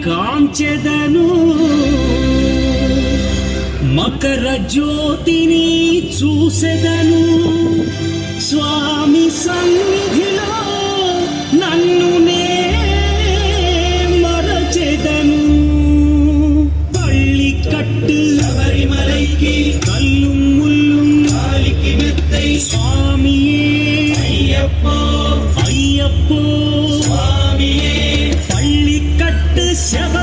కాంచెదను మకర జ్యోతిని చూసెదను స్వామి సన్నిధిలో నన్ను నే మరచెదను పళ్ళి కట్టు శబరిమలైకి కల్లుం ముల్లుం కాలికి మెత్తై స్వామియే అయ్యప్పో అయ్యప్పో స్వామియే పళ్ళి కట్టు శబరి